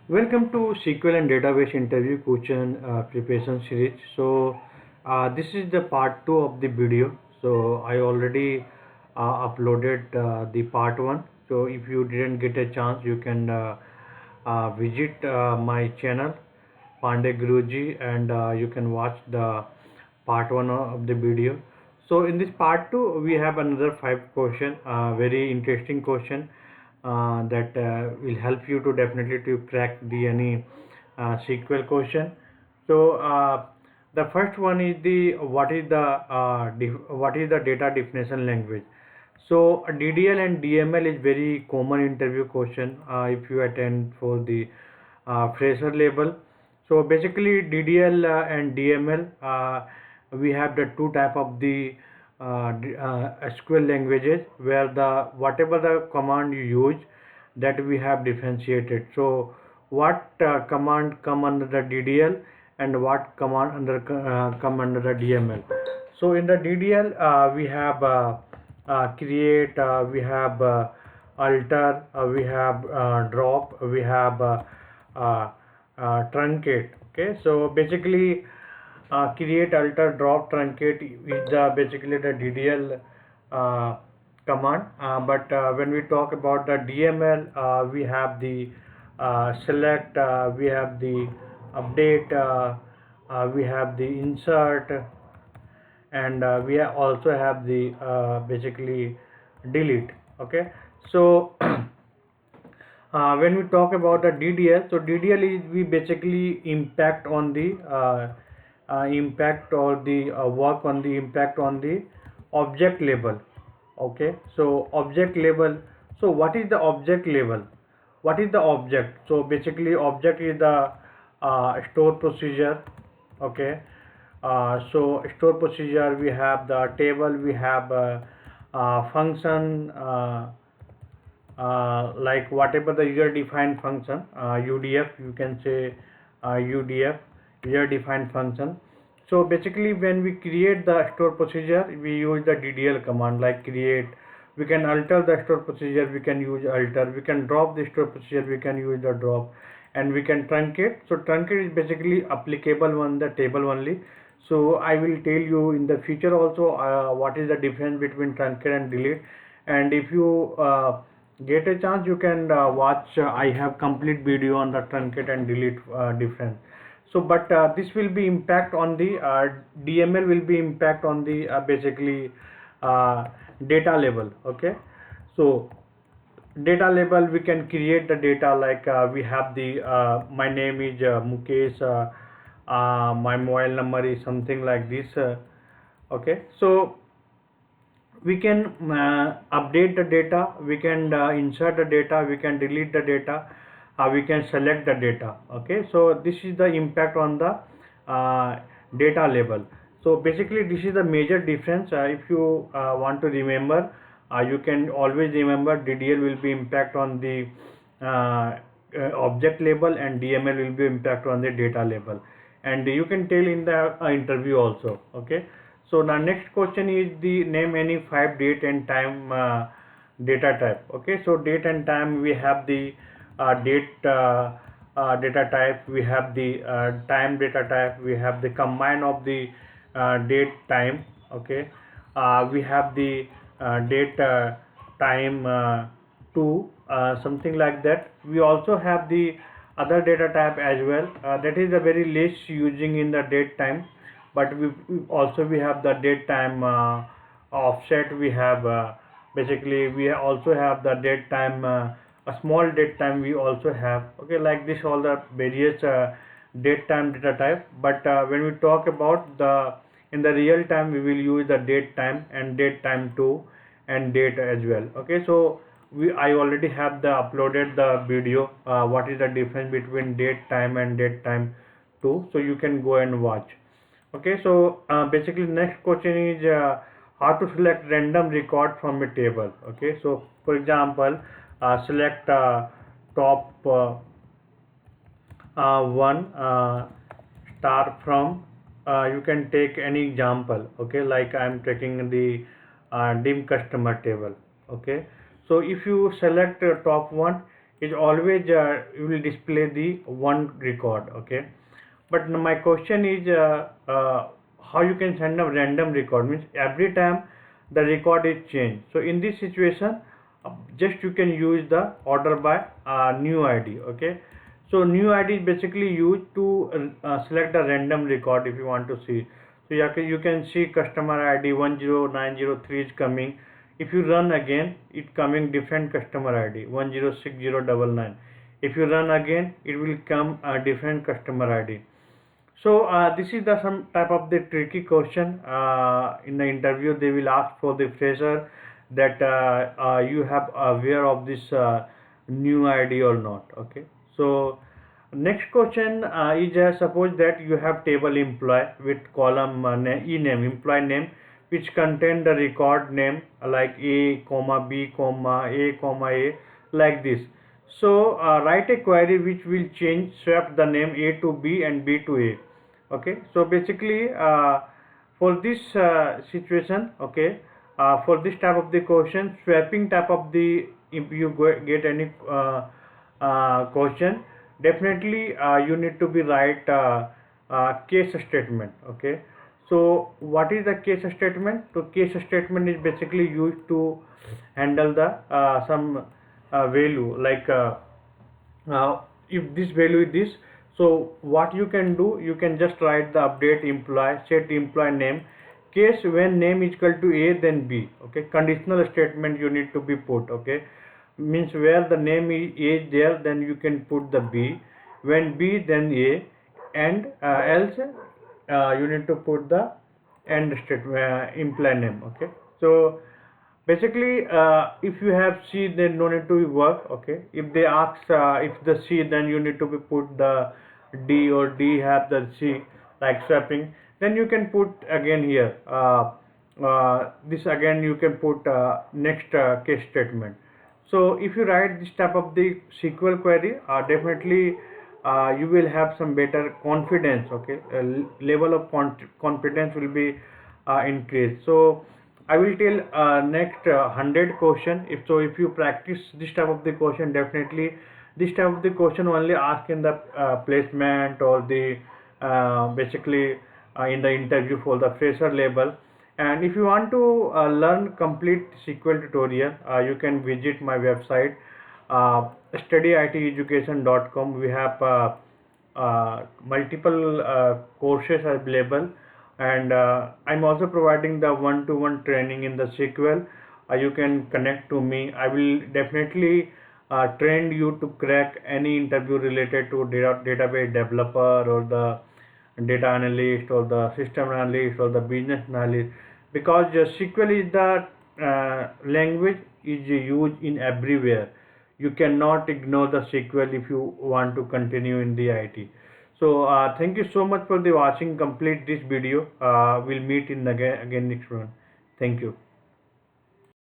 Welcome to SQL and database interview question preparation series. This is the part 2 of the video. So I already uploaded the part 1. So if you didn't get a chance, you can visit my channel Pandey Guruji, and you can watch the part 1 of the video. So in this part 2 we have another 5 question, very interesting question that will help you to definitely to crack the any SQL question. So the first one is the what is the data definition language. So DDL and DML is very common interview question if you attend for the fresher level. So basically DDL and DML, we have the two type of the SQL languages where the whatever the command you use, that we have differentiated. So what command come under the DDL and what command come under the DML. So in the DDL we have create, we have alter, we have drop, we have truncate. Okay, so basically create, alter, drop, truncate is basically the DDL command. But when we talk about the DML, we have the select, we have the update, we have the insert, and we also have the basically delete. Okay, so when we talk about the DDL, so DDL is we basically impact on the impact or the work on the impact on the object level. Okay, so object level. So what is the object level? What is the object? So basically object is the store procedure. Okay, so store procedure, we have the table, we have function, like whatever the user defined function, UDF, you can say UDF, user defined function. So basically when we create the store procedure, we use the DDL command like create. We can alter the store procedure, we can use alter. We can drop the store procedure, we can use the drop. And we can truncate. So truncate is basically applicable on the table only. So I will tell you in the future also what is the difference between truncate and delete. And if you get a chance, you can watch, I have complete video on the truncate and delete difference. So but this will be impact on the DML will be impact on the basically data level. Okay, so data level, we can create the data like we have the my name is Mukesh, my mobile number is something like this. Okay, so we can update the data, we can insert the data, we can delete the data, we can select the data. Okay, so this is the impact on the data level. So basically this is the major difference. If you want to remember, you can always remember DDL will be impact on the object level and DML will be impact on the data level, and you can tell in the interview also. Okay, so the next question is the name any 5 date and time data type. Okay, so date and time, we have the date data type, we have the time data type, we have the combine of the date time. Okay, we have the date time 2, something like that. We also have the other data type as well, that is a very less using in the date time, but we have the date time offset. We have basically we also have the date time, a small date time we also have. Okay, like this all the various date time data type. But when we talk about the in the real time, we will use the date time and date time 2 and date as well. Okay, so I already have the uploaded the video what is the difference between date time and date time 2, so you can go and watch. Okay, so basically next question is how to select random record from a table. Okay, so for example, select top one star from, you can take any example. Okay, like I am taking the DimCustomer table. Okay, so if you select top one, is always will display the one record. Okay, but my question is how you can send a random record, means every time the record is changed. So in this situation, just you can use the order by newId. Okay, so newId is basically used to select a random record if you want to see. So you can see customer ID 10903 is coming. If you run again, it coming different customer ID 106099. If you run again, it will come a different customer ID. So this is the some type of the tricky question. In the interview they will ask for the fresher that you have aware of this newId or not. Okay, so next question is suppose that you have table employee with column EName, employee name, which contain the record name like A comma B comma A comma A, like this. So write a query which will change swap the name A to B and B to A. Okay, so basically for this situation, okay, for this type of the question, swapping type of the, if you get any question, definitely you need to be write case statement. Okay, so what is the case statement? So case statement is basically used to handle the some value like if this value is this. So what you can do, you can just write the update employee, set employee name, case when name is equal to A then B. Okay, conditional statement you need to be put. Okay, means where the name is there, then you can put the B, when B then A, and else you need to put the end statement employee name. Okay, so basically if you have C, then no need to work. Okay, if they ask if the C, then you need to be put the D, or D have the C, like swapping, then you can put again here this again you can put next case statement. So if you write this type of the SQL query, definitely you will have some better confidence. Okay, level of confidence will be increased. So I will tell next 100 question. If you practice this type of the question, definitely this type of the question only ask in the placement or the basically in the interview for the fresher level. And if you want to learn complete SQL tutorial, you can visit my website studyiteducation.com. We have multiple courses available, and I'm also providing the one-to-one training in the SQL. You can connect to me. I will definitely train you to crack any interview related to database developer or the data analyst or the system analyst or the business analyst, because SQL is the language is used in everywhere. You cannot ignore the SQL if you want to continue in the IT. So thank you so much for the watching complete this video. We'll meet in again next one. Thank you.